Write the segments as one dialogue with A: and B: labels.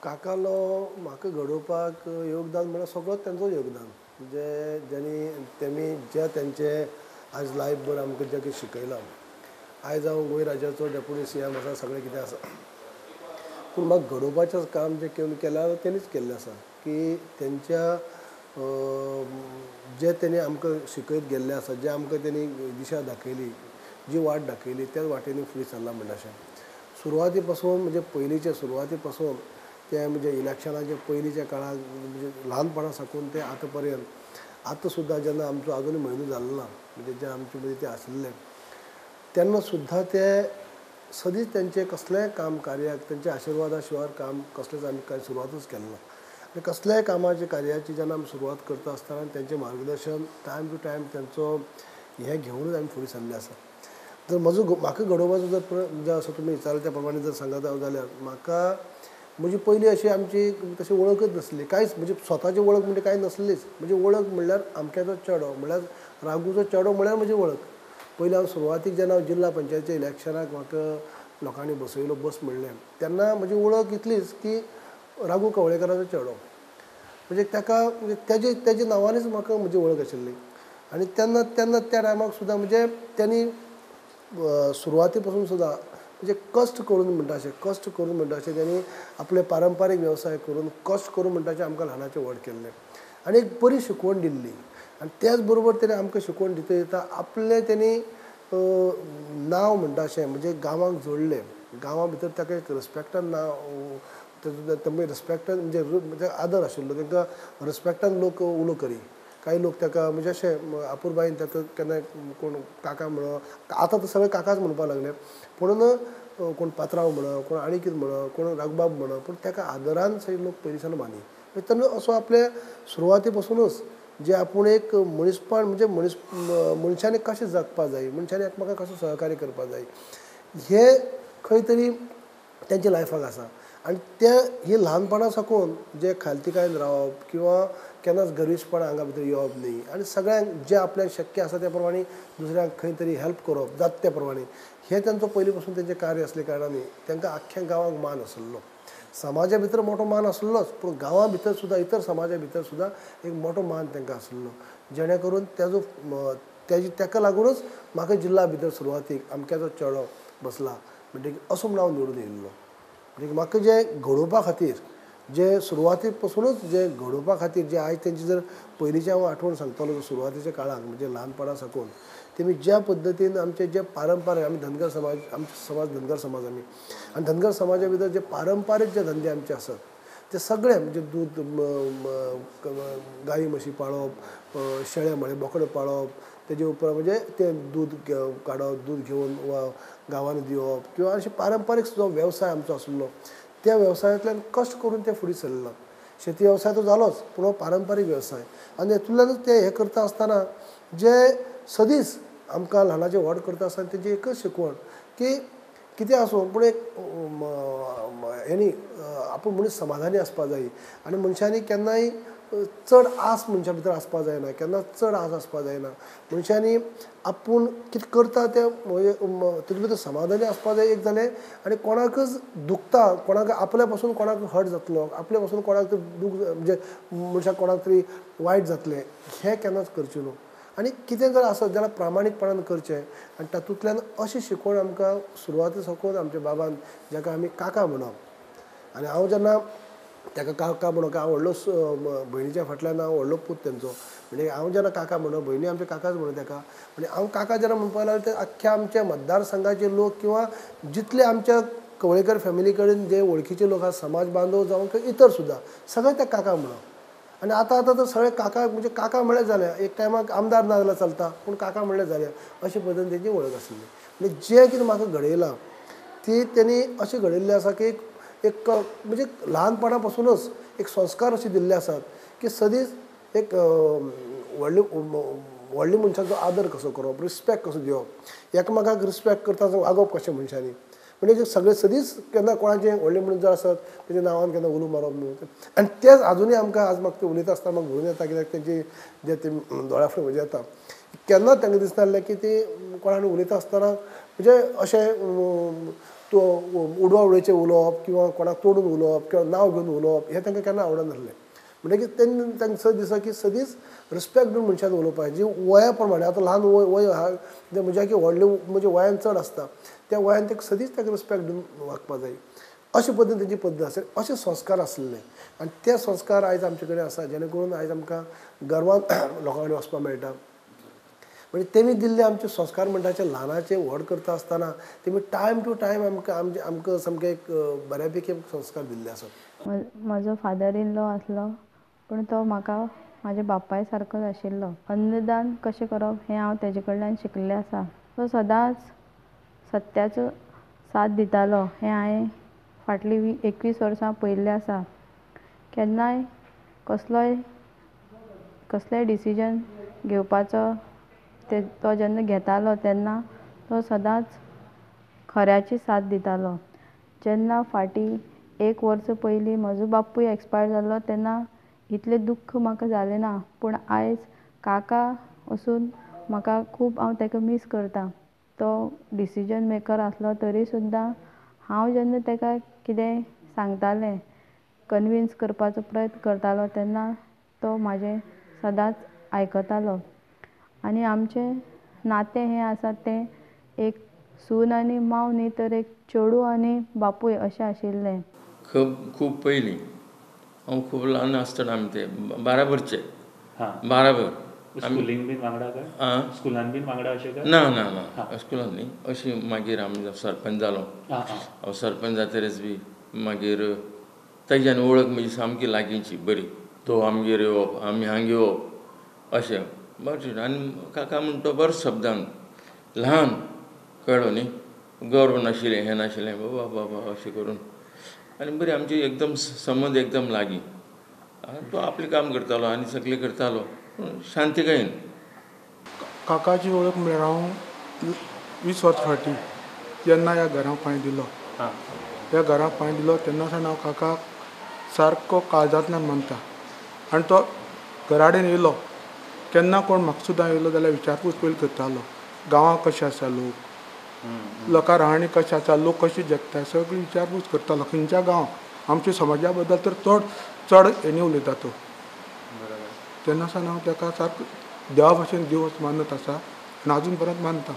A: काकालो म्हाका घडोवपाक योगदान म्हळ्यार सगळो तेंचो योगदान तेमी जे तेंचे आज लायफ भर आमकां जे कितें शिकयलां. आयज हांव गोंय राज्याचो डेप्युटी CM आसा, सगळें कितें आसा, पूण म्हाका घडोवपाचें काम जें केलां तेणीच केल्लें आसा की तेंच्या जे तेणी आमकां शिकयत गेल्ले आसा, जे आमकां तेणी दिशा दाखयली, जी वाट दाखयली, त्याच वाटेनी फुडें चल्लां म्हणटा अशें. सुरवाती पासून म्हणजे पयलींच्या सुरवाती पासून ते म्हणजे इलेक्शनाचे पयलींच्या काळाक म्हणजे ल्हानपणा साकून ते आतां पर्यंत आतां सुद्दां जेन्ना आमचो आजूनय म्हयनो जाल्लो ना, म्हणजे जे आमचे मदीं ते आशिल्ले तेन्ना सुद्दां ते सदींच तेंचे कसलेंय काम कार्याक तेंच्या आशिर्वादा शिवाय काम कसलेंच आमी कांय सुरवातच केलें ना. आनी कसल्याय कामाची कार्याची जेन्ना आमी सुरवात करता आसतना तेंचें मार्गदर्शन टायम टू टायम तेंचो हें घेवनूच आमी फुडें सरले आसा. जर म्हाका घडोवपाचो जर असो तुमी विचारले त्या प्रमाणे जर सांगत जाल्यार म्हाका म्हणजे पयलीं अशी आमची तशी वळखच नासली, कांयच म्हणजे स्वताची वळख म्हणजे कांय नासलीच. म्हणजे वळख म्हणल्यार अमक्याचो चेडो म्हणल्यार राघूचो चेडो म्हणल्यार म्हजी वळख. पयलीं हांव सुरवातीक जेन्ना हांव जिल्ला पंचायतीच्या इलेक्शनाक म्हाका लोकांनी बसयलो बस म्हणलें तेन्ना म्हजी वळख इतलीच की राघू कवळेकराचो चेडो. म्हणजे ताका म्हणजे तेज्या नांवानच म्हाका म्हजी वळख आशिल्ली. आनी तेन्ना त्या टायमाक सुद्दां म्हणजे तेणी सुरवाती पासून सुद्दां म्हणजे कश्ट करून म्हणटा अशें तेणी आपले पारंपारीक वेवसाय करून कश्ट करून म्हणटा अशें आमकां ल्हानाचें व्हड केल्लें आनी एक बरी शिकवण दिल्ली. आनी त्याच बरोबर तेणी आमकां शिकवण दिता दिता आपलें तेणी नांव म्हणटा अशें म्हणजे गांवांक जोडलें. गांवां भितर ताका एक रिस्पेक्टान नांव तें रिस्पेक्टान म्हणजे आदर आशिल्लो, तांकां रिस्पेक्टान लोक उलो करी. काही लोक ताका म्हणजे अशें आपुरबायेन ताका केन्ना कोण काका म्हणप, आतां तर सगळे काकाच म्हणपाक लागले, पूण कोण पात्रांव म्हणप, कोण आनी कितें म्हणप, कोण राघबाब म्हणप, पूण ताका आदरान सगळे लोक पयलींच्यान मानी. तेन्ना असो आपले सुरवाती पासूनच जे आपूण एक मनीसपण म्हणजे मनशांनी कशें जगपाक जाय, मनशांनी एकामेकांक कशें सहकार्य करपाक जाय, हें खंय तरी तेंच्या लायफाक आसा. आनी ही ल्हानपणा साकून जे खालतिकायेन रावप किंवा केन्नाच गर्विशपणां हांगा भितर येवप न्ही आनी सगळ्यांक जे आपल्याक शक्य आसा त्या प्रमाणे दुसऱ्यांक खंय तरी हेल्प करप जाता त्या प्रमाणे हें तेंचो पयलीं पासून तेंचें कार्य आसले कारणान तांकां आख्ख्या गांवांक मान आशिल्लो. समाजा भितर मोठो मान आसलोच, पूण गांवां भितर सुद्दां इतर समाजा भितर सुद्दां एक मोठो मान तांकां आशिल्लो. जेणे करून ताका लागूनच म्हाका जिल्ला भितर सुरवातीक अमक्याचो चेडो बसला म्हणटकीर असो म्हूण हांव निवडून येयल्लो. म्हणजे म्हाका जे घडोवपा खातीर जे सुरवाती पासूनच जे घडोवपा खातीर जे आयज तेंची जर पयलींची हांव आठवण सांगतलो सुरवातीच्या काळाक म्हणजे ल्हानपणा साकून तेमी ज्या पद्दतीन आमचे जे पारंपारीक आमी धनगर समाज आमचो समाज धनगर समाज आनी धनगर समाजा भितर जे पारंपारीक जे धंदे आमचे आसात ते सगळे म्हणजे दूद गाई म्हशी पाळप, शेळे म्हळे बोकडे पाळप, तेजे उपरांत म्हणजे तें दूद काडप, दूद घेवन गांवांनी दिवप किंवा अशे पारंपारीक जो वेवसाय आमचो आशिल्लो त्या वेवसायांतल्यान कश्ट करून ते फुडें सरला. शेती वेवसाय तो जालोच, पूण हो पारंपारीक वेवसाय आनी हेतूंतल्यानूच ते हें करता आसतना जे सदींच आमकां ल्हानाचें व्हड करता आसतना तेजी एकच शिकवण की कितें आसूं पूण एक हेणी आपूण मनीस समाधानी आसपाक जाय आनी मनशांनी केन्नाय चड आस मनशा भितर आसपाक जायना, केन्ना चड आस आसपाक जायना. मनशांनी आपूण कितें करता तें तितूंत भितर समाधानी आसपाक जाय एक जालें आनी कोणाकच दुखता कोणाक आपल्या पासून कोणाक हर्ट जातलो, आपल्या पासून कोणाक दूख म्हणजे मनशाक कोणाक तरी वायट जातलें हें केन्नाच करचें न्हू. आनी कितें जर आसत जाल्यार प्रामाणीकपणान करचें आनी तातूंतल्यान अशी शिकवण आमकां सुरवाती साकून आमच्या बाबान जाका आमी काका म्हणप आनी हांव जेन्ना ताका काका म्हणून हांव व्हडलो भयणीच्या फाटल्यान हांव व्हडलो पूत तेंचो म्हणजे हांव जेन्ना काका म्हणप भयणी आमच्या काकाच म्हणून ताका म्हणजे हांव काका जेन्ना म्हणपाक लागलो ते आख्ख्या आमच्या मतदारसंघाचे लोक किंवा जितले आमच्या कवळेकर फॅमिली कडेन जे वळखीचे लोक आसा समाज बांदव जावं किंवा इतर सुद्दां सगळे ते काका म्हणप आनी आतां तर सगळे काका म्हणजे काका म्हणलें जालें. एक टायमाक आमदार ना जाल्यार चलता पूण काका म्हणलें जालें अशे पद्दतीन तेंची वळख आशिल्ली. म्हणजे जें कितें म्हाका घडयलां ती तेणी अशें घडयल्लें आसा की एक म्हणजे ल्हानपणा पासूनच एक संस्कार अशे दिल्ले आसात की सदींच एक व्हडल्या मनशाचो आदर कसो करप, रिस्पेक्ट कसो दिवप, एकामेकांक रिस्पेक्ट करता वागप कशें मनशांनी म्हणजे सगळे सदींच केन्ना कोणाचें व्हडले मनीस जर आसत तेजे नांवान केन्ना उलो मारप न्हू. आनी तेच आजुनूय आमकां आज म्हाका ते उलयता आसतना म्हाका भरून येता कित्याक तेंची जे ते दोळ्या फुडें म्हज्या येता केन्नाच तांकां दिसनासलें की ती कोणाकडेन उलयता आसतना म्हणजे अशें तो उडवा उडयेचें उलोवप किंवा कोणाक तोडून उलोवप किंवा नांव घेवन उलोवप हें तांकां केन्ना आवडनासलें. म्हणटकीर तेन्ना तांकां सद दिसा की सदींच रिस्पेक्ट दिवन मनशान उलोवपाक जी वया प्रमाणे आतां ल्हान वय आहा म्हणजे की व्हडले म्हणजे वयान चड आसता त्या वयान ताका सदींच ताका रिस्पेक्ट दिवन वागपाक जाय. अशे पद्दतीन तेजी पद्दत आसली, अशे संस्कार आसले आनी ते संस्कार आयज आमचे कडेन आसा जेणे करून आयज आमकां गर्वान लोकां कडेन वचपाक मेळटा. म्हणजे तेमी दिल्ले आमचे संस्कार म्हणटाचे ल्हानाचे व्हड करता आसतना तेमी टायम टू टायम आमकां सामके एक बऱ्यापैकी संस्कार दिल्ले आसात.
B: म्हजो फादर इन लॉ आसलो पूण तो म्हाका म्हाज्या बापाय सारकोच आशिल्लो. अन्नदान कशें करप हें हांव तेजे कडल्यान शिकलें आसा. तो सदांच सत्याचो साथ दितालो हें हांवें फाटलीं 21 वर्सां पळयल्लें आसा. केन्नाय कसलेंय डिसिजन घेवपाचो तो जेन्ना घेतालो तेन्ना तो सदांच खऱ्याची साथ दितालो. जेन्ना फाटीं 1 वर्स पयलीं म्हजो बापूय एक्सपायर जाल्लो तेन्ना इतलें दुख्ख म्हाका जालें ना. पूण आयज काका वचून म्हाका खूब हांव ताका मिस करतां. तो डिसिजन मेकर आसलो तरी सुद्दां हांव जेन्ना ताका कितें सांगतालें कन्विन्स करपाचो प्रयत्न करतालो तेन्ना तो म्हाजें सदांच आयकतालो. आनी आमचें नातें हें आसा तें एक सून आनी मांव न्ही तर एक चेडूं आनी बापूय अशें आशिल्लें.
C: खूब पयलीं हांव खूब ल्हान आसतना आमी ते बाराबरचे 12
D: स्कुलींग बीन वांगडा काय स्कुलान बीन वांगडा अशें काय
C: ना ना ना स्कुलान न्ही. अशी मागीर आमी सरपंच जालो. हांव सरपंच जातकीच बी मागीर तेज्यान वळख म्हजी सामकी लागींची बरी. तो आमगेर येवप आमी हांगा येवप अशें बरें. आनी काका म्हणटा तो बरो शब्दान ल्हान कळ्ळो न्ही गर्व नाशिल्लें हें नाशिल्लें बाबा बाबा अशें करून आनी बरी आमची एकदम संबंद एकदम लागीं. तो आपलें काम करतालो आनी सगळें करतालो शांतीकायेन.
E: काकाची वळख म्हळ्यार हांव 20 वर्सां फाटीं जेन्ना ह्या घरांत पांय दिलो ह्या घरांत पांय दिलो तेन्ना सावन हांव काकाक सारको काळजांतल्यान मानता. आनी तो घरा कडेन येयलो केन्ना कोण म्हाका सुद्दां येयलो जाल्यार विचारपूस पयलीं करतालो. गांवांत कशें आसा लोकां राहाणी कशें आसा लोक कशें जगता सगळी विचारपूस करतालो. खंयच्या गांवांत आमच्या समाजा बद्दल तर चड हेणी उलयता तो. तेन्ना सावन हांव ताका सारको देवा भशेन देव मानत आसा आनी आजून पर्यंत मानता.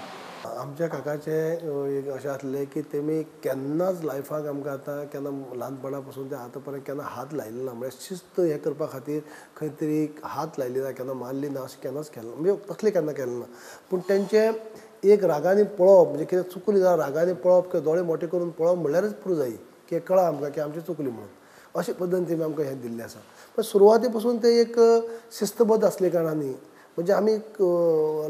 A: आमच्या काकाचें एक अशें आसलें की तेमी केन्नाच लायफाक आमकां आतां केन्ना ल्हानपणा पासून ते आतां पर्यंत केन्ना हात लायिल्लो ना. म्हणजे शिस्त हें करपा खातीर खंय तरी हात लायली ना केन्ना मारली ना अशें केन्नाच केलें ना. म्हणजे तसलें केन्ना केलें ना. पूण तेंचें एक रागांनी पळोवप म्हणजे कितें चुकली जाल्यार रागांनी पळोवप किंवां दोळे मोठे करून पळोवप म्हणल्यारच पुरो जायी की कळ्ळां आमकां की आमची चुकली म्हणून. अशे पद्दतीन तेमी आमकां हें दिल्लें आसा. पण सुरवाती पासून ते एक शिस्तबद्द आसले कारणांनी म्हणजे आमी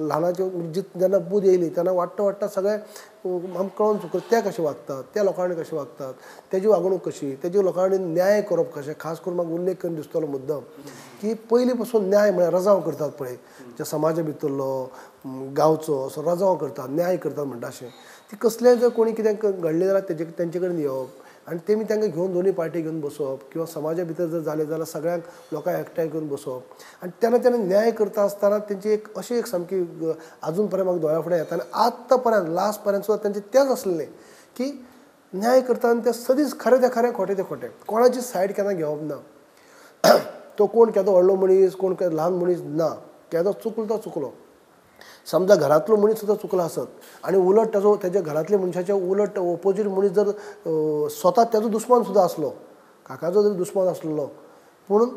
A: ल्हानाचे जेन्ना बूद येयली तेन्ना वाडटा वाडटा सगळें आमकां कळोन चुकलें ते कशें वागतात त्या लोकां कडेन कशें वागतात तेजी वागणूक कशी तेजी लोकां कडेन न्याय करप कशें. खास करून म्हाका उल्लेख करून दिसतलो मुद्दम की पयलीं पासून न्याय म्हळ्यार रजाव करतात पळय ज्या समाजा भितरलो गांवचो असो रजाव करतात न्याय करतात म्हणटा अशें. ती कसलेंय जर कोणी कितें घडलें जाल्यार तेंचे कडेन येवप आनी तेमी तांकां घेवन दोनूय पार्टी घेवन बसोवप किंवां समाजा भितर जर जालें जाल्यार सगळ्यांक लोकांक एकठांय करून बसोवप आनी तेन्ना न्याय करता आसतना तेंची एक अशी एक सामकी आजून पर्यंत म्हाका दोळ्या फुडें येता. आनी आत्तां पर्यंत लास्ट पर्यंत सुद्दां तेंचें तेंच आसलें की न्याय करतना तें सदींच खरें तें खरें खोटें तें खोटें. कोणाची सायड केन्ना घेवप ना. तो कोण केदो व्हडलो मनीस कोण ल्हान मनीस ना. केदो चुकलो तो चुकलो. समजा घरांतलो मनीस सुद्दां चुकलो आसत आनी उलट तेज्या घरांतल्या मनशाच्या उलट ओपोजीट मनीस जर स्वता तेजो दुस्मान सुद्दां आसलो काकाचो जर दुस्मान आसलो पूण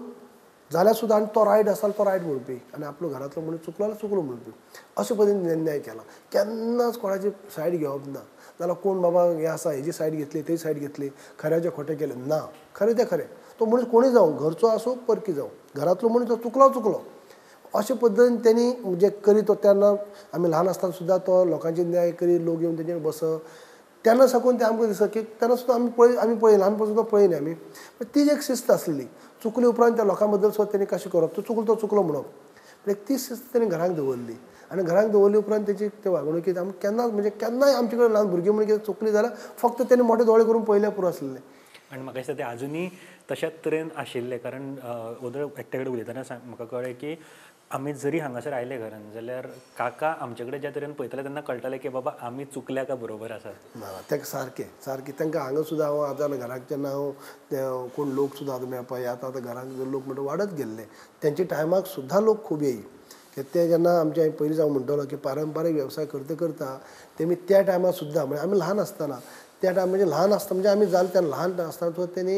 A: जाल्यार सुद्दां आनी तो रायट आसा तो रायट म्हणपी आनी आपलो घरांतलो मनीस चुकलो जाल्यार चुकलो म्हणपी अशे पद्दतीन न्याय केला. केन्नाच कोणाची सायड घेवप ना. जाल्यार कोण बाबा हें आसा हेजी सायड घेतली तेजी सायड घेतली खऱ्याचें खोटें केलें ना. खरें तें खरें. तो मनीस कोणूय जावं घरचो आसूं परकी जावं घरांतलो मनीस तो चुकलो अशे पद्दतीन तेणी म्हणजे करीत तो तेन्ना आमी ल्हान आसतना सुद्दां तो लोकांचे न्याय करी लोक येवन तेजेर बसप तेन्ना साकून तें आमकां दिसता की तेन्ना सुद्दां आमी पळय ल्हानपण सुद्दां पळयलें आमी. ती एक शिस्त आसली. चुकले उपरांत त्या लोकां बद्दल सुद्दां तेणी कशें करप तो चुकलो म्हणप. म्हणजे ती शिस्त तेणी घरांक दवरली आनी घरांक दवरले उपरांत तेची ते वागणुकीत आमी केन्नाय आमचे कडेन ल्हान भुरगीं म्हणून कितें चुकलीं जाल्यार फक्त तेणी मोठे दोळे करून पळयल्यार पुरो आसलें.
D: आनी म्हाका दिसता तें आजुनूय तशाच तरेन आशिल्लें, कारण ओदर एकट्या कडेन उलयतना म्हाका कळ्ळें की आमी जरी हांगासर आयले घरान जाल्यार काका आमचे कडेन ज्या तरेन पळयताले तेन्ना कळटालें की बाबा आमी चुकल्या काय बरोबर आसात.
A: ना तेंकां सारकें सारकें तांकां हांगा सुद्दां हांव आतां घराक जेन्ना हांव ते कोण लोक सुद्दां आतां मेळपा आतां घराक लोक म्हणटा वाडत गेल्ले, तेंच्या टायमाक सुद्दां लोक खूब येयी. ते जेन्ना आमचे पयलींच हांव म्हणटलो की पारंपारीक वेवसाय करता करता तेमी त्या टायमार सुद्दां म्हणजे आमी ल्हान आसतना त्या टायम म्हणजे ल्हान आसता म्हणजे आमी जाले तेन्ना ल्हान आसतना तेणी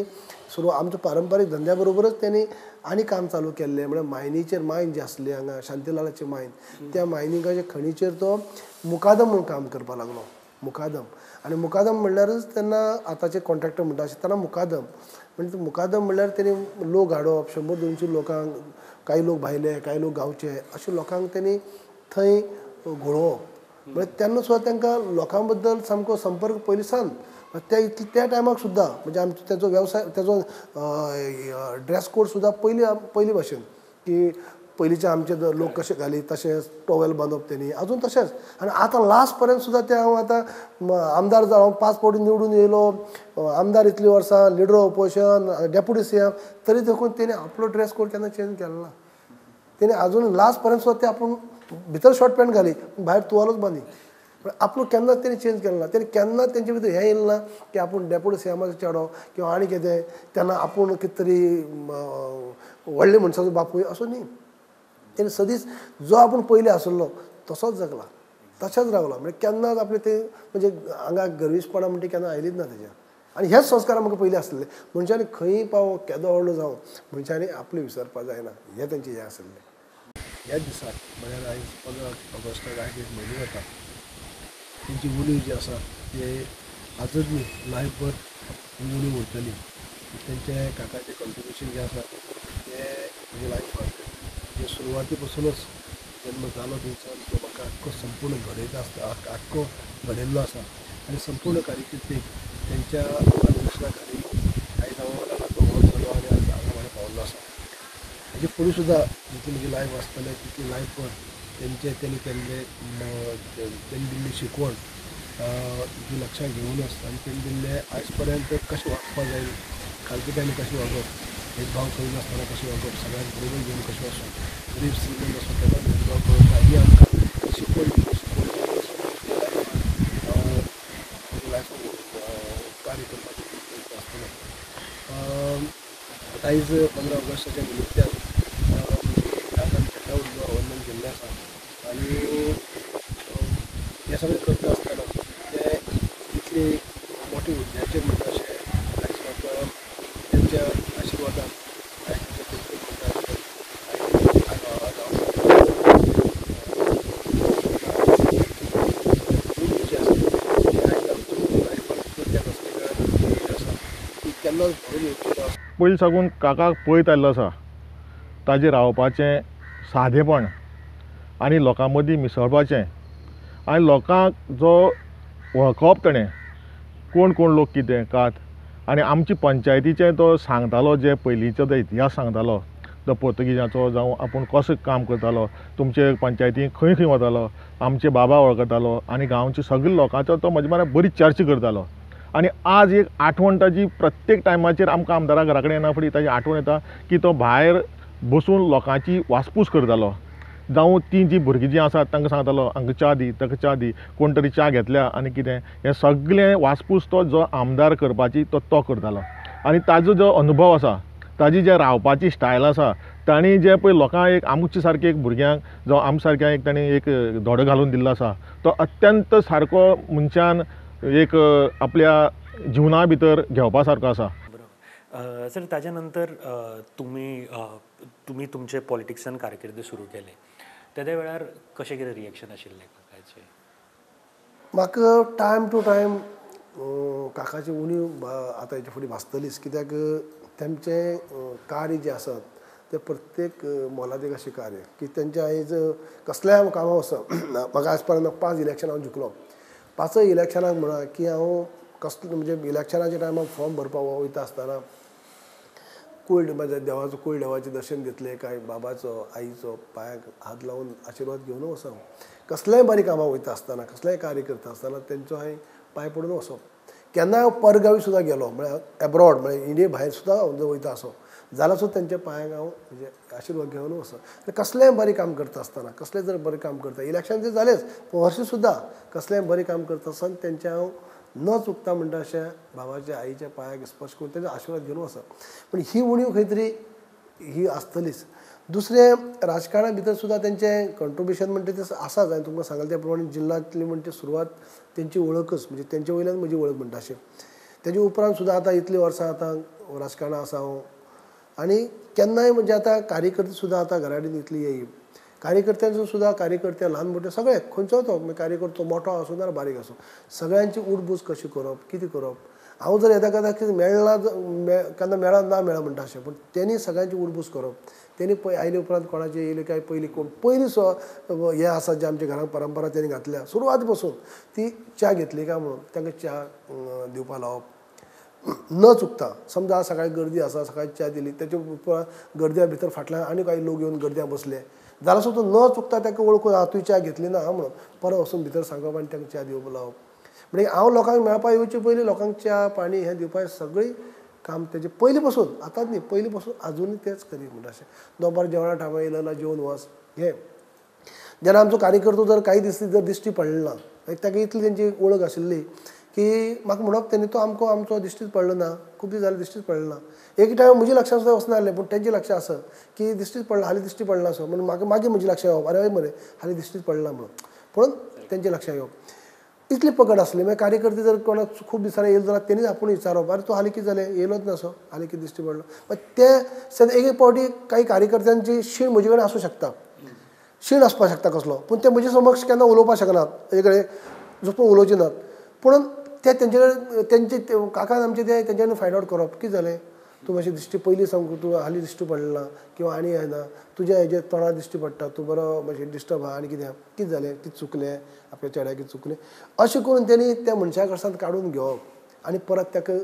A: आमच्या पारंपारीक धंद्या बरोबरच तेणी आनी काम चालू केल्लें. म्हणजे मायनीचेर मायन जी आसली हांगा शांतीलालाची मायन, त्या मायनिंगाच्या खणीचेर तो मुकादम म्हणून काम करपाक लागलो. मुकादम आनी मुकादम म्हणल्यारच तेन्ना आतांचे कॉन्ट्रॅक्टर म्हणटा अशें तेन्ना मुकादम म्हणजे मुकादम म्हणल्यार तेणी लोक हाडप 100-200 लोकांक, काही लोक भायले काही लोक गांवचे अशें लोकांक तेणी थंय घोळोवप. म्हणजे तेन्ना सुद्दां तांकां लोकां बद्दल सामको संपर्क पयलीं सान त्या टायमाक सुद्दां म्हणजे आमचो तेजो वेवसाय तेजो ड्रेस कोड सुद्दां पयलीं भशेन की पयलींचे आमचे लोक कशे घाली तशेंच टॉवेल बांदप तेणी अजून तशेंच. आनी आतां लास्ट पर्यंत सुद्दां ते हांव आतां आमदार जावन 5 फावटी निवडून येयलो, आमदार इतलीं वर्सां, leader of opposition, deputy CM, तरी देखून तेणी आपलो ड्रेस कोड केन्ना चेंज केलो ना. तेणी अजून लास्ट पर्यंत सुद्दां ते आपूण भितर शॉर्ट पॅन्ट घाली भायर तुवालोच बांदी, आपलो केन्नाच तेणी चेंज केलो ना. तेणी केन्ना तेंचे भितर हें येयलें ना की आपूण डेप्युटी CMाचो चेडो किंवा आनी कितें तेन्ना आपूण कितें तरी व्हडले मनशाचो बापूय असो न्ही. तेणी सदींच जो आपूण पयलीं आसलो तसोच जगला, तशेंच रावला. म्हणजे केन्नाच आपले ते म्हणजे हांगा गर्विशपणां म्हणटा केन्ना आयलीच ना तेज्या. आनी हेच संस्कार म्हाका पयलीं आसले. मनशांनी खंयी पावो केदो व्हडलो जावं मनशांनी आपलें विसरपा जायना, हें तेंचें हें आसलें. ह्याच दिसाक म्हळ्यार आयज 15 ऑगस्टाक आयज एक म्हयनो जाता. तेंची उणीव जी आसा ते आजूच न्ही लायफभर उणीव उरतली. तेंचे काकाचें कंट्रिब्युशन जें आसा तें म्हज्या लायफाक म्हणजे सुरवाती पासूनच जन्म जालो थंयच्यान तो म्हाका आख्खो संपूर्ण घडयता आसता आख्खो घडयल्लो आसा. आनी संपूर्ण कारकिर्दीक तेंच्या मार्गदर्शना खाली आयज हांव तो व्हड जालो आनी आयज हांगा म्हळ्यार पावल्लो आसा. हेजे फुडें सुद्दां जितली म्हजी लायफ आसतलें तितली लायफभर तेणी केल्ले तेणी दिल्ली शिकवण जी लक्षांत घेवनच आनी तेणी दिल्ले आयज पर्यंत कशें वागपा जाय, खालपिकांनी कशें वागप, भेदभाव करिनासतना कशें वागप, सगळ्यांक बरोबर घेवन कशें वचप, गरीब श्रीमंत असो केन्ना भेदभाव करता ही आमकां शिकवण म्हज्या लायफान कार्य करपाचें आसतलें. आयज 15 ऑगस्टाच्या निमित्यान वंदन केल्लें आसा आनी हें सगळें करता आसतना ते इतली मोठी हुद्द्याचेर म्हणटा अशें आयज म्हाका तेंच्या आशिर्वादान आयज केन्नाच भरून येवची.
F: पयलीं साकून काकाक पळयत आयल्लो आसा ताजें रावपाचें सादेपण आनी लोकां मदीं मिसळपाचें आनी लोकांक जो वळखप ताणें कोण कोण लोक कितें कात आनी आमचे पंचायतीचें तो सांगतालो जे पयलींचो तो इतिहास सांगतालो तो पोर्तुगीजाचो जावं आपूण कसो काम करतालो, तुमचे पंचायतीन खंय खंय वतालो, आमचे बाबा वळखतालो आनी गांवच्या सगळ्या लोकांचो तो म्हजे म्हऱ्यान बरी चर्चा करतालो. आनी आज एक आठवण ताजी प्रत्येक टायमाचेर आमकां आमदारा घरा कडेन येना फुडें ताजी आठवण येता की तो भायर बसून लोकांची वासपूस करतालो. जावं ती जी भुरगीं जीं आसात तांकां सांगतालो हांकां च्या दी ताका च्या दी, कोण तरी च्या घेतल्या आनी कितें हें सगळें वासपूस तो जो आमदार करपाची तो करतालो. आनी ताजो जो अनुभव आसा, ताजी जे रावपाची स्टायल आसा, तांणी जे पळय लोकांक एक आमचे सारके एक भुरग्यांक जावं आमचे सारक्या एक तांणी एक धडो घालून दिल्लो आसा, तो अत्यंत सारको मनशान एक आपल्या जिवना भितर घेवपा सारको आसा.
D: बरोबर सर, ताज्या नंतर तुमी तुमचे पॉलिटिक्सान कारकिर्द सुरू केले त्या वेळार कशें कितें रिएक्शन आशिल्लें काकाचें?
A: म्हाका टायम टू टायम काकाची उणीव आतां हेचे फुडें भासतलीच, कित्याक तेंचें कार्य जें आसत तें प्रत्येक मोलादीक अशें कार्य की तेंच्या आयज कसल्याय कामां वचप. म्हाका आयज पर्यंत 5 इलेक्शनां हांव जिखलो. 5 इलेक्शनाक म्हणा की हांव कसलो म्हणजे इलेक्शनाच्या टायमार फॉर्म भरपाक वयता आसतना कूळ म्हाज्या देवाचो कूळ देवाचें दर्शन घेतलें, काय बाबाचो आईचो पांयाक हात लावून आशिर्वाद घेवन वचप. कसलेंय बारीक कामां वयता आसतना, कसलेंय कार्य करता आसतना तेंचो हांवें पांय पडून वचप. केन्ना हांव परगावी सुद्दां गेलो म्हळ्यार एब्रॉड म्हळ्यार इंडिये भायर सुद्दां हांव जर वयता असो जाल्यार सुद्दां तेंच्या पांयाक हांव म्हणजे आशिर्वाद घेवन वचत कसलेंय बरें काम करता आसतना कसलें जर बरें काम करता इलेक्शन ते जालेंच पूण हरशीं सुद्दां कसलेंय बरें काम करता आसतना तेंच्या हांव न चुकता म्हणटा अशें भावाच्या आईच्या पांयाक स्पर्श करून तेजो आशिर्वाद घेवन वचप पूण ही उणीव खंय तरी ही आसतलीच दुसरें राजकारणा भितर सुद्दां तेंचें कंट्रिब्युशन म्हणटा तें आसाच हांवें तुमकां सांगलें त्या प्रमाणे जिल्ल्यांतली म्हणटा सुरवात तेंची वळखच म्हणजे तेंचे वयल्यान म्हजी वळख म्हणटा अशें तेजे उपरांत सुद्दां आतां इतलीं वर्सां आतां राजकारणां आसा हांव आनी केन्नाय म्हणजे आतां कार्यकर्ते सुद्दां आतां घरा कडेन इतली येयी कार्यकर्त्यांचो सुद्दां कार्यकर्ते ल्हान मोठे सगळे खंयचो तो कार्यकर्तो मोठो आसूं ना बारीक आसूं सगळ्यांची उठबूज कशी करप कितें करप हांव जर येता केन्ना कितें मेळना केन्ना मेळा ना मेळा म्हणटा अशें पूण तेणी सगळ्यांची उठबूज करप तेणी आयले उपरांत कोणाचें येयले काय पयलीं कोण पयलीं सो हे आसा जे आमच्या घरांत परंपरा तेणी घातल्या सुरवात पासून ती च्या घेतली काय म्हणून तांकां च्या दिवपा लावप न चुकता समजा सकाळी गर्दी आसा सकाळी च्या दिली तेच्या उपरांत गर्द्या भितर फाटल्यान आनी काही लोक येवन गर्द्या बसले जाल्यार सुद्दां न चुकता ताका वळखून तुवें च्या घेतली ना म्हणून परत वचून भितर सांगप आनी तांकां च्या दिवप लावप म्हणजे हांव लोकांक मेळपा येवचे पयलीं लोकांक च्या पाणी हें दिवपाचें सगळीं काम तेजें पयलीं पासून आतांच न्ही पयलीं पासून आजुनूय तेंच करीत म्हणटा अशें दनपार जेवणा टायमार येयलो जाल्यार जेवन वच हें जेन्ना आमचो कार्यकर्तो जर काही जर दिश्टी पडलो ना ताका इतली तेंची वळख आशिल्ली की म्हाका म्हणप तेणी तो आमचो दिश्टीच पडलो ना खूब दीस जाले दिश्टीच पडलो ना एक टायम म्हज्या लक्षांत सुद्दां वचना जालें पूण तेंचें लक्ष आसा की दिश्टीच पडला हालीं दिश्टी पडला असो म्हणून म्हाका मागीर म्हजें लक्ष येवप अरे मरे हालीं दिश्टीच पडला म्हणून पूण तेंचें लक्ष येवप इतली पकड आसली मागीर कार्यकर्ते जर कोणाक खूब दिसांनी येयलो जाल्यार तेणीच आपूण विचारप अरे तूं हालीं कितें जालें येयलोच ना सो हालीं कितें दिश्टी पडलो मागीर ते एक फावटी काही कार्यकर्त्यांची शीण म्हजे कडेन आसूं शकता शीण आसपाक शकता कसलो पूण ते म्हजे समक्ष केन्ना उलोवपाक शकनात तेजे कडेन झोपून उलोवचे नात पूण ते तेंचे कडेन तेंचे काकान आमचे ते तेंचे कडेन फायंड आवट करप कितें जालें तूं मातशी दिश्टी पयलीं सांग तूं हालीं दिश्टी पडलें ना किंवा आनी येना तुज्या हेजे तोंडार दिश्टी पडटा तू बरो मातशें डिस्टर्ब आहा आनी कितें जालें कितें चुकलें आपल्या चेड्याक कितें चुकलें अशें करून तेणी त्या मनशा कडच्यान काडून घेवप आनी परत ताका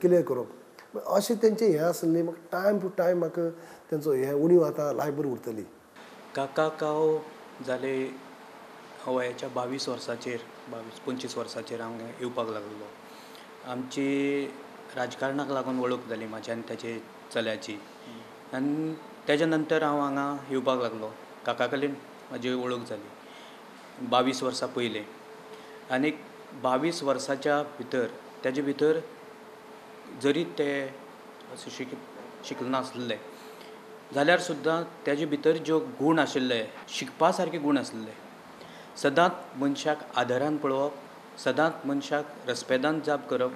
A: क्लियर करप अशें तेंचें हें आसलें म्हाका टायम टू टायम म्हाका तेंचो हें उणीव आतां लायफभर उरतली
D: काकाक हांव जाले वयाच्या 22 वर्साचेर 25 वर्साचेर हांव येवपाक लागलो आमची राजकारणाक लागून वळख जाली म्हाजी आनी ताचे चल्याची आनी तेज्या नंतर हांव हांगा येवपाक लागलो काका कडेन म्हाजी वळख जाली 22 वर्सां पयलीं आनी 22 वर्साच्या भितर तेजे भितर जरी ते शिकले नासले जाल्यार सुद्दां तेजे भितर ज्यो गूण आशिल्ले शिकपा सारके गूण आसले सदांच मनशाक आदरान पळोवप सदांच मनशाक रेस्पेदान जाप करप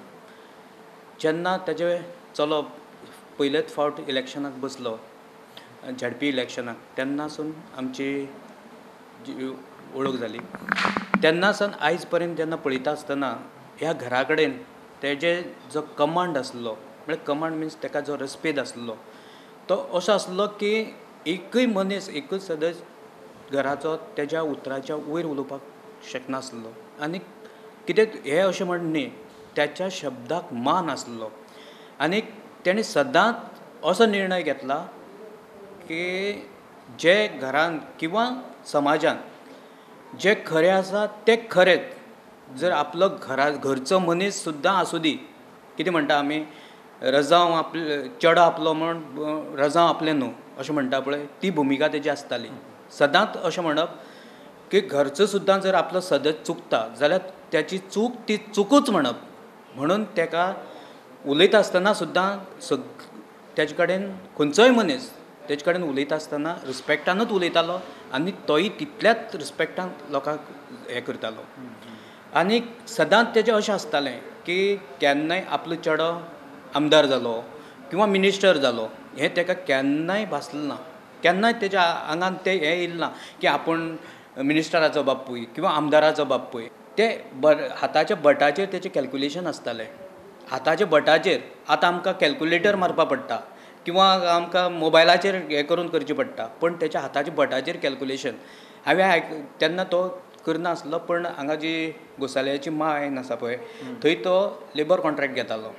D: जेन्ना तेजे चलो पयलेच फावट इलेक्शनाक बसलो झडपी इलेक्शनाक तेन्नासून आमची वळख जाली तेन्नासान आयज पर्यंत जेन्ना पळयता आसतना ह्या घरा कडेन तेजे जो कमांड आसलो म्हळ्यार कमांड मिन्स ताका जो रेस्पेद आसलो तो असो आसलो की एकूय मनीस एकूच सदस्य घराचो तेज्या उतराच्या वयर उलोवपाक शकनासलो आनी कितें हें अशें म्हण न्ही त्याच्या शब्दाक मान आसलो आनी तेणें सदांच असो निर्णय घेतला की जे घरान किंवा समाजान जे खरें आसा तें खरेंच जर आपलो घरचो मनीस सुद्दां आसूं दी कितें म्हणटा आमी रजांव आपले चेडो आपलो म्हण रजांव आपलें न्हू अशें म्हणटा पळय ती भुमिका तेजी आसताली सदांच अशें म्हणप की घरचो सुद्दां जर आपलो सदस्य चुकता जाल्यार त्याची चूक ती चुकूच म्हणप म्हणून ताका उलयता आसतना सुद्दां तेजे कडेन खंयचोय मनीस तेजे कडेन उलयता आसतना रिस्पेक्टानूच उलयतालो आनी तोय तितल्याच रिस्पेक्टान लोकांक हें करतालो आनी सदांच तेजें अशें आसतालें की केन्नाय आपलो चेडो आमदार जालो किंवा मिनिस्टर जालो हें ताका केन्नाय भासलें ना केन्नाय तेज्या आंगान तें हें येयलें ना की आपूण मिनिस्टराचो बापूय किंवा आमदाराचो बापूय ते हाताच्या बटाचेर तेचें कॅल्क्युलेशन आसतालें हाताच्या बटाचेर आतां आमकां कॅल्क्युलेटर मारपा पडटा किंवा आमकां मोबायलाचेर हें करून करचें पडटा पण तेच्या हाताच्या बटाचेर कॅल्क्युलेशन हांवें तेन्ना तो करनासलो पण हांगा जी घोसाळ्याची मायन आसा पळय थंय तो लेबर कॉन्ट्रॅक्ट घेतालो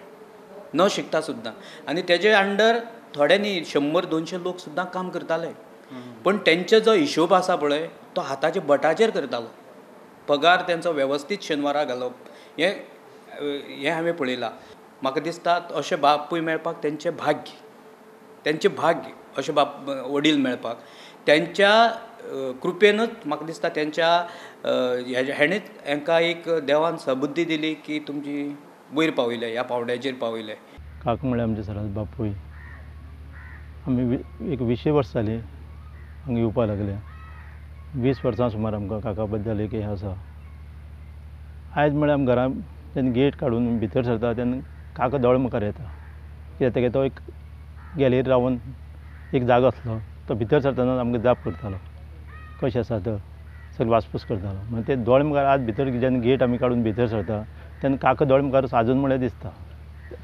D: न शिकता सुद्दां आनी तेजे अंडर थोडे न्ही 100-200 लोक सुद्दां काम करताले पण तेंचो जो हिशोब आसा पळय तो हाताच्या बटाचेर करतालो पगार तेंचो वेवस्थीत शेनवारा घालप हें
G: हें हांवें पळयलां. म्हाका दिसता अशे बापूय मेळपाक तेंचे भाग्य अशे बाप वडील मेळपाक त्यांच्या कृपेनूच म्हाका दिसता त्यांच्या हेणेच हांकां एक देवान सबुद्दी दिली की तुमची वयर पावयले, ह्या पावंड्याचेर पावयले.
H: काका म्हळ्यार आमचे सरास बापूय. आमी एक 20 वर्सां जालीं हांगा येवपा लागल्या. 20 वर्सां सुमार आमकां काका बद्दल एक हें आसा. आयज म्हळ्यार आमी घरान जेन्ना गेट काडून भितर सरता तेन्ना काका दोळे मुखार येता. कित्याक तेगे तो एक गॅलरी रावन एक जागो आसलो, तो भितर सरतना आमकां जाप करतालो कशें आसा तो सगळें वासपूस करतालो. मागीर ते दोळे मुखार आज भितर जेन्ना गेट आमी काडून भितर सरता तेन्ना काका दोळे मुखार आजून म्हळ्यार दिसता.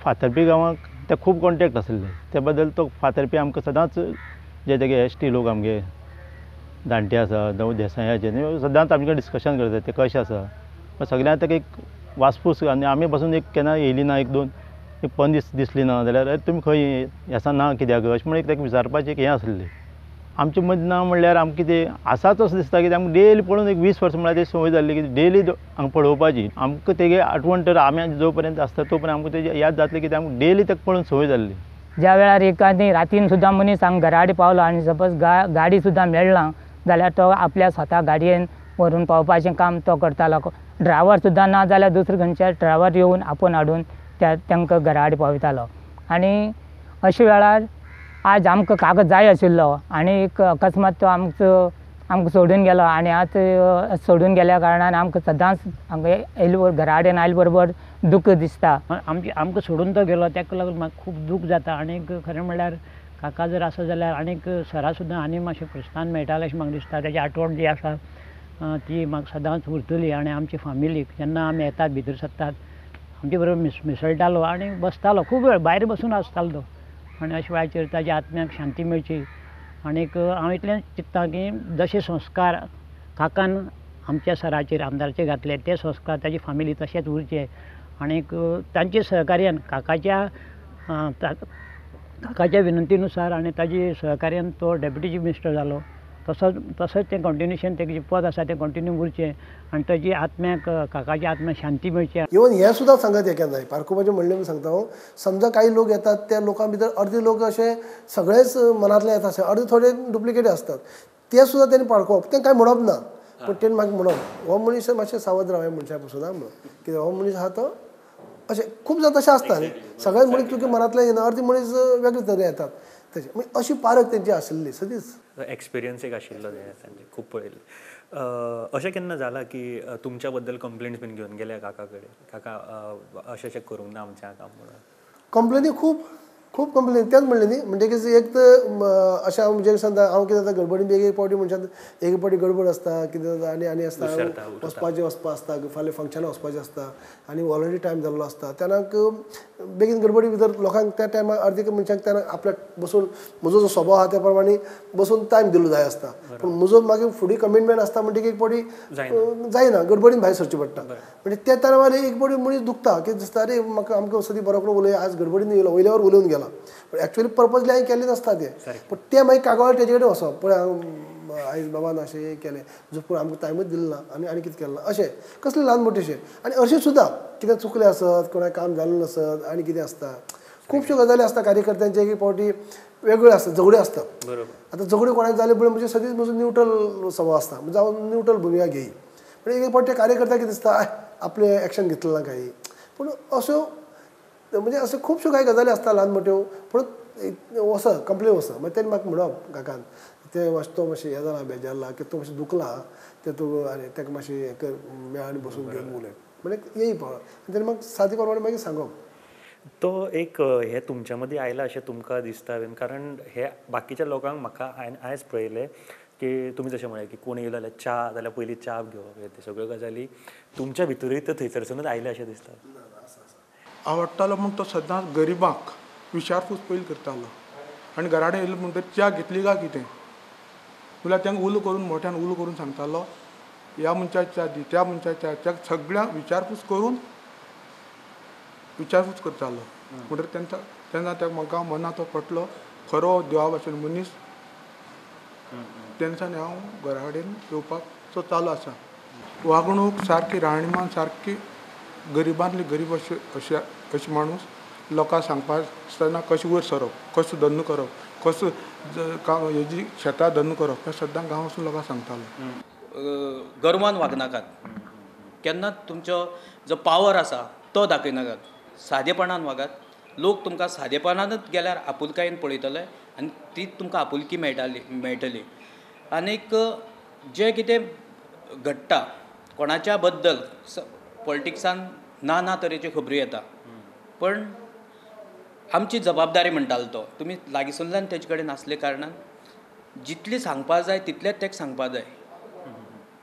H: फातर्पी गांवांक ते खूब कॉन्टेक्ट आसले, ते बद्दल तो फातर्पी आमकां सदांच जे तेगे एस.टी. लोक आमगे जाणटे आसा जावं देसायाचे सदांच आमचे डिस्कशन करता ते कशें आसा. सगळ्यांक ताका एक वासपूस आनी आमी पासून एक केन्ना येयली ना, 1-2 दीस दिसली ना जाल्यार तुमी खंय येसा ना कित्याक अशें म्हणून ताका विचारपाचें एक हें आसलें. आमचे मदीं ना म्हणल्यार आमकां कितें आसाच असो दिसता की आमकां डेली पळोवन एक 20 वर्सां म्हळ्यार ती संवय जाल्ली की डेली हांगा पळोवपाची. आमकां तेगे आठवण तर आमी जो पर्यंत आसता तो पर्यंत आमकां तेजी याद जातली कित्याक आमकां डेली ताका पळोवन संवय जाल्ली.
I: ज्या वेळार एखादी रातीन सुद्दां मनीस हांगा घरा कडेन पावलो आनी सपोज गाडी सुद्दां मेळना जाल्यार तो आपल्या स्वता गाडयेन व्हरून पावपाचें काम तो करतालो. ड्रायव्हर सुद्दां ना जाल्यार दुसरे खंयचे ड्रायव्हर येवन आपूण हाडून तांकां घरा कडेन पावयतालो. आनी अशे वेळार आज आमकां काका जाय आशिल्लो आनी अकस्मात तो आमकां सोडून गेलो आनी आज सोडून गेल्या कारणान आमकां सदांच हांगा घरा कडेन आयले बरोबर दूख दिसता.
J: आमकां सोडून तो गेलो ताका लागून म्हाका खूब दूख जाता. आनीक खरें म्हणल्यार काका जर आसा जाल्यार आनीक सरा सुद्दां आनी मातशें प्रोत्साहन मेळटालें अशें म्हाका दिसता. ताची आठवण जी आसा ती म्हाका सदांच उरतली. आनी आमचे फॅमिलीक जेन्ना आमी येतात भितर सरतात आमचे बरोबर मिसळटालो आनी बसतालो खूब वेळ भायर बसून आसतालो तो. आनी अशे वेळाचेर ताच्या आत्म्याक शांती मेळची. आनीक हांव इतलेंच चिंत्ता की जशे संस्कार काकान आमच्या सराचेर आमदाराचेर घातले ते संस्कार ताची फॅमिली तशेंच उरचे. आनीक तांचे सहकार्यान काकाच्या विनंतीनुसार आनी ताजी सहकार्यान तो डेप्युटी चीफ मिनिस्टर जालो. तसोच तें कंटिन्युएशन तें जें पद आसा तें कंटिन्यू उरचें आनी ताची आत्म्याक काकाच्या आत्म्याक शांती मेळची.
A: इवन हें सुद्दां सांगत हें केन्ना पारखुपाचें म्हणलें मी सांगता हांव. समजा काही लोक येतात त्या लोकां भितर अर्दे लोक अशे सगळेच मनांतले येता अशे अर्दे थोडे डुप्लिकेट आसतात. ते सुद्दां तेणी पाळखोवप तें कांय म्हणप ना. पूण तेणी म्हाका म्हणप हो मनीस मातशें सावध राव ह्या मनशा पासून म्हणून. कित्याक हो मनीस आहा तो अशें खूब जाता तशें आसता न्ही. सगळेच मनीस तुका मनांतले येना, अर्दे मनीस वेगळे तरेन येतात तशें. म्हणजे अशी पारख तेंची आशिल्ली सदींच.
D: एक्सपिरियन्स एक आशिल्लो तांचे खूब पळयलें. अशें केन्ना जालां की तुमच्या बद्दल कंप्लेंट्स बीन घेवन गेल्या काका कडेन काका अशें करूंक ना आमच्या काम म्हणून?
A: कंप्लेनी खूब कंप्लेनी तेंच म्हणलें न्ही. म्हणटकीच एक तर अशें हांव म्हणजे सांगता हांव कितें जाता गडबडीन बी एक पावटी मनशान एक पावटी गडबड आसता कितें जाता आनी आसता वचपा आसता फाल्यां फंक्शनां वचपाचें आसता आनी ऑलरेडी टायम जाल्लो आसता. तेन्ना बेगीन गडबडी भितर लोकांक त्या टायमार अर्दे मनशांक तेन्ना आपल्याक बसून म्हजो जो स्वभाव आहा त्या प्रमाणे बसून टायम दिल्लो जाय आसता. पूण म्हजो मागीर फुडें कमिटमेंट आसता म्हणटकीर एक पावटी जायना गडबडीन भायर सरचें पडटा. म्हणजे त्या टायमार एक पावटी मनीस दुखता की दिसता अरे म्हाका आमकां सदी बरो करून उलय आज गडबडीन येयलो वयल्यावर उलोवन गेला. पण एक्चुअली पर्पजली हांवें केल्लें नासता तें. पूण तें मागीर कागाळ तेजे कडेन वचप पळय हांव आयज बाबान अशें केलें जो पूण आमकां टायमूच दिलो ना आनी कितें केलें ना अशें कसलें ल्हान मोठेशें. आनी अशें सुद्दां कितें चुकलें आसत कोणाक काम जालें नसत आनी कितें आसता खुबश्यो गजाली आसता कार्यकर्त्यांचे एक पावटी वेगळ्यो आसता झगड्यो आसता. आतां झगड्यो कोणाक जाले पळय म्हणजे सदींच म्हजो न्यूट्रल स्वभाव आसता म्हणजे हांव न्यूट्रल भुमिका घेयी. पण एक पावटी कार्यकर्त्याक कितें दिसता आपलें एक्शन घेतलें ना काही. पूण अश्यो म्हणजे अश्यो खुबश्यो कांय गजाली आसता ल्हान मोठ्यो. पूण वसत कंप्लेन वसत मागीर तेणी म्हाका म्हणप काकान तें मातशें तो मातशें हें जाला बेजारला की तो मातशें दुखला तें तूं आनी ताका मातशें हें कर मेळ आनी बसून घेवन उलय म्हणजे येई पळय. तेणी म्हाका सादी प्रमाणे मागीर सांगप.
D: तो एक हे तुमच्या मदीं आयला अशें तुमकां दिसता बीन कारण हे बाकीच्या लोकांक म्हाका आयज पळयलें की तुमी जशें म्हळें की कोण येयलो जाल्यार च्या जाल्यार पयलीं च्या घेवप हे सगळ्यो गजाली तुमच्या भितरूय ते थंयसरसूनच आयले अशें दिसता.
E: आवडटालो म्हूण तो सदांच गरिबांक विचारपूस पयलीं करतालो आनी घरा कडेन येयलो म्हणटकीर च्या घेतली काय कितें जाल्यार तांकां उलो करून मोठ्यान उलो करून सांगतालो ह्या मनशाक च्या दी त्या मनशाक च्या सगळ्यांक विचारपूस करून विचारपूस करतालो. म्हणटकीर तेन्ना त्या म्हाका मनांत तो पटलो खरो देवा भाशेन मनीस. तेन्ना हांव घरा कडेन येवपाक तो चालू आसा. वागणूक सारकी राहणीमान सारकी गरिबांतले गरीब अशे माणूस लोकांक सांगपाक आसतना कशें वयर सरप, कसो धंदो करप, कसो हेजी शेतां धंदो करप हें सद्दां गांव वचून लोकांक सांगतालो.
G: गर्वान वागनाकात, केन्नाच तुमचो जो पावर आसा तो दाखयनाकात, सादेपणान वागात. लोक तुमकां सादेपणानच गेल्यार आपुलकायेन पळयतले आनी तीच तुमकां आपुलकी मेळटली. आनीक जें कितें घडटा कोणाच्या बद्दल पॉलिटिक्सान ना तरेच्यो खबरी येता, पण आमची जबाबदारी म्हणटालो तो. तुमी लागींसुनल्यान तेजे कडेन आसले कारणान जितली सांगपा जाय तितलेंच तेका सांगपा जाय.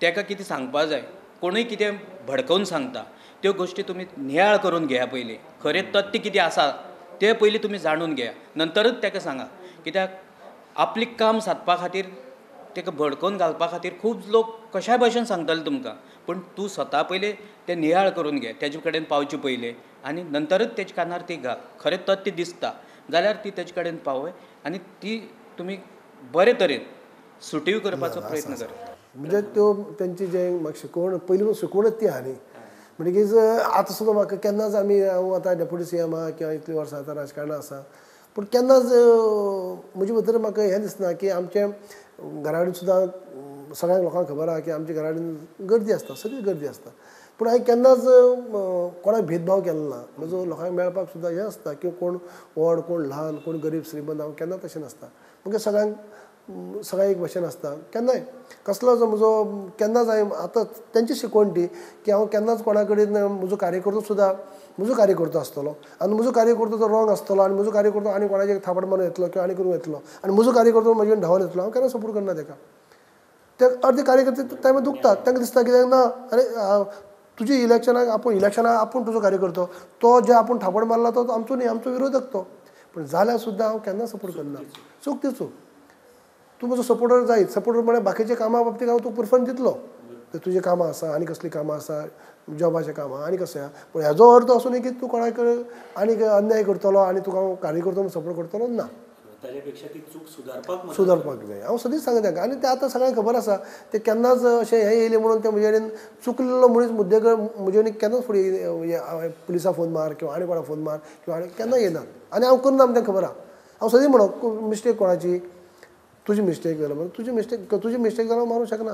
G: तेका कितें सांगपा जाय, कोणूय कितें भडकवून सांगता त्यो गोश्टी तुमी नियाळ करून घेया पयलीं. खरें तथ्य कितें आसा तें पयलीं तुमी जाणून घेया, नंतरच तेका सांगा. कित्याक आपली काम सादपा खातीर तेका भडकोवन घालपा खातीर खूब लोक कशाय भाशेन सांगतले तुमकां, पूण तूं स्वता पयलीं तें नियाळ करून घे तेजे कडेन पावचे पयलीं, आनी नंतरच तेजे कानार ती घाल. खरें तथ्य दिसता जाल्यार ती तेजे कडेन पावय आनी ती तुमी बरे तरेन सुटीव करपाचो प्रयत्न कर.
A: म्हणजे त्यो तेंची जें म्हाका शिकोवण पयलीं शिकोवणच ती आहा न्ही. म्हणटकीच आतां सुद्दां म्हाका केन्नाच हांव आतां डेप्युटी CM आहा किंवा इतलीं वर्सां आतां राजकारणांत आसा, पूण केन्नाच म्हजे भितर म्हाका हें दिसना की आमचे घरा कडेन सुद्दां सगळ्या लोकांक खबर आहा की आमच्या घरा कडेन गर्दी आसता, सगळी गर्दी आसता. पूण हांवें केन्नाच कोणाक भेदभाव केलो ना. म्हजो लोकांक मेळपाक सुद्दां हें आसता की कोण व्हड कोण ल्हान कोण गरीब श्रीमंत हांव केन्ना तशें नासता. म्हणजे सगळ्यांक एक भशेन आसता. केन्नाय कसलो जो म्हजो केन्नाच हांवें आतां तेंची शिकवण ती की हांव केन्नाच कोणा कडेन म्हजो कार्यकर्तो सुद्दां म्हजो कार्यकर्तो आसतलो आनी म्हजो कार्यकर्तो जर रॉंग आसतलो आनी म्हजो कार्यकर्तो आनी कोणाचेर थापड मारून येतलो किंवा आनी करून येतलो आनी म्हजो कार्यकर्तो म्हजे धांवन येतलो, हांव केन्ना सपोर्ट करना तेका. ते अर्दे कार्यकर्ते टायमार दुखतात, तांकां दिसता की ना अरे तुजी इलेक्शनाक आपूण तुजो कार्यकर्तो, तो जे आपूण थापड मारला तो आमचो न्ही, आमचो विरोधक तो. पूण जाल्यार सुद्दां हांव केन्ना सपोर्ट करना. चूक ती चूक. तूं म्हजो सपोर्टर जायत, सपोर्टर म्हळ्यार बाकीच्या कामा बाबतींत हांव तुका प्रिफरन्स दितलो. तुजी कामां आसा आनी कसलीं कामां आसा, जॉबाचें कामां आनी कशें आहा, पूण हेजो अर्थ असो न्ही की तूं कोणाक आनीक अन्याय करतलो आनी तुका हांव कार्यकर्तो म्हूण सपोर्ट करतलो ना. सुदारपाक जाय. हांव सदींच सांगता तांकां. आनी तें आतां सगळ्यांक खबर आसा ते केन्नाच अशें हें येयलें म्हणून ते म्हजे कडेन चुकलेलो मनीस मुद्देगळ म्हजे कडेन केन्नाच फुडें पुलिसाक फोन मार किंवा आनी कोणाक फोन मार किंवा आनी केन्ना येनात. आनी हांव करना तेंकां खबर आहा. हांव सदीं म्हणो मिस्टेक कोणाची, तुजी मिस्टेक जालो म्हणून तुजी मिस्टेक जालो मारूंक शकना.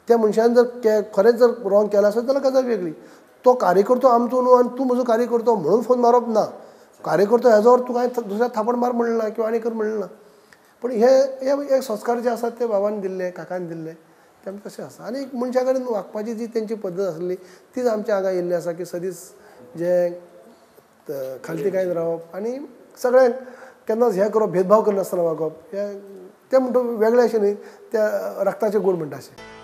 A: त्या मनशान जर खरेंच जर रॉंग केलें आसत जाल्यार गजाल वेगळी. तो कार्यकर्तो आमचो न्हू आनी तूं म्हजो कार्यकर्तो म्हणून फोन मारप ना. कार्यकर्तो हेजो अर्थ तुका हांवें दुसऱ्या थापड मार म्हणलें ना किंवा आनी कर म्हणलें ना. पूण हे एक संस्कार जे आसात ते बाबान दिल्ले, काकान दिल्ले, ते आमकां तशें आसा. आनी मनशा कडेन वागपाची जी तेंची पद्दत आसली तीच आमच्या हांगा येयल्ली आसा की सदींच जे खालतीकायेन रावप आनी सगळ्यांक केन्नाच हें करप भेदभाव करनासतना वागप, तें म्हणटा वेगळें अशें न्ही, त्या रक्ताचे गूण म्हणटा अशें.